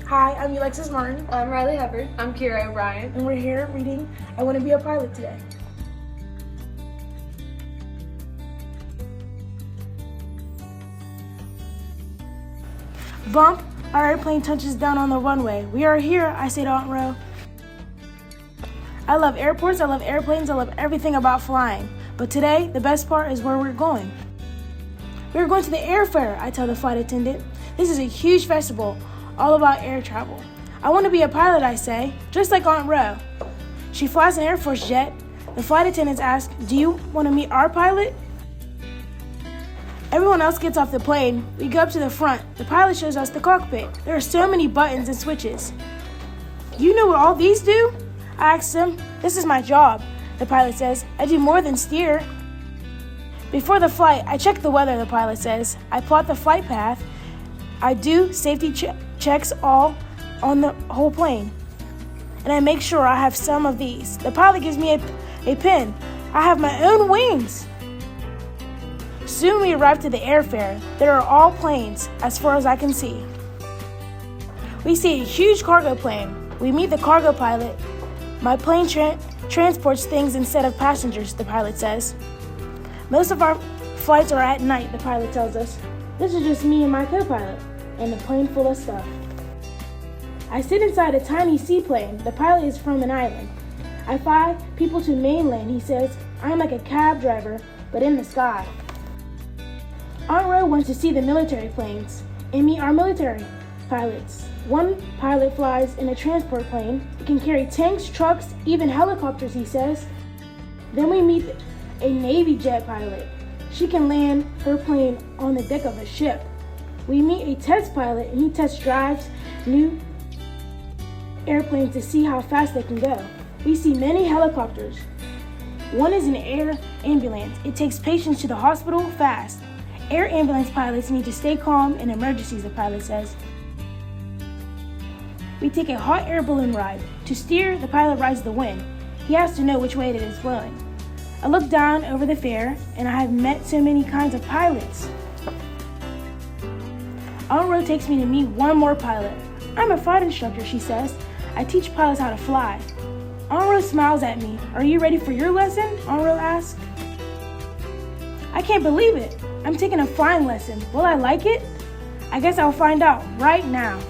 Hi, I'm Alexis Martin. I'm Riley Hubbard. I'm Kira O'Brien. And we're here reading I Want to Be a Pilot today. Bump! Our airplane touches down on the runway. We are here, I say to Aunt Ro. I love airports, I love airplanes, I love everything about flying. But today, the best part is where we're going. We're going to the air fair, I tell the flight attendant. This is a huge festival, all about air travel. I want to be a pilot, I say, just like Aunt Ro. She flies an Air Force jet. The flight attendants ask, do you want to meet our pilot? Everyone else gets off the plane. We go up to the front. The pilot shows us the cockpit. There are so many buttons and switches. You know what all these do? I asked him. This is my job. The pilot says, I do more than steer. Before the flight, I check the weather, the pilot says. I plot the flight path. I do safety checks all on the whole plane. And I make sure I have some of these. The pilot gives me a pin. I have my own wings. Soon we arrive to the airfair. There are all planes, as far as I can see. We see a huge cargo plane. We meet the cargo pilot. My plane transports things instead of passengers, the pilot says. Most of our flights are at night, the pilot tells us. This is just me and my co-pilot, and a plane full of stuff. I sit inside a tiny seaplane. The pilot is from an island. I fly people to mainland, he says. I'm like a cab driver, but in the sky. Aunt Ro wants to see the military planes and meet our military pilots. One pilot flies in a transport plane. It can carry tanks, trucks, even helicopters, he says. Then we meet a Navy jet pilot. She can land her plane on the deck of a ship. We meet a test pilot and he test drives new airplanes to see how fast they can go. We see many helicopters. One is an air ambulance. It takes patients to the hospital fast. Air ambulance pilots need to stay calm in emergencies, the pilot says. We take a hot air balloon ride. To steer, the pilot rides the wind. He has to know which way it is blowing. I look down over the fair, and I have met so many kinds of pilots. Aunt Ro takes me to meet one more pilot. I'm a flight instructor, she says. I teach pilots how to fly. Aunt Ro smiles at me. Are you ready for your lesson? Aunt Ro asks. I can't believe it. I'm taking a flying lesson. Will I like it? I guess I'll find out right now.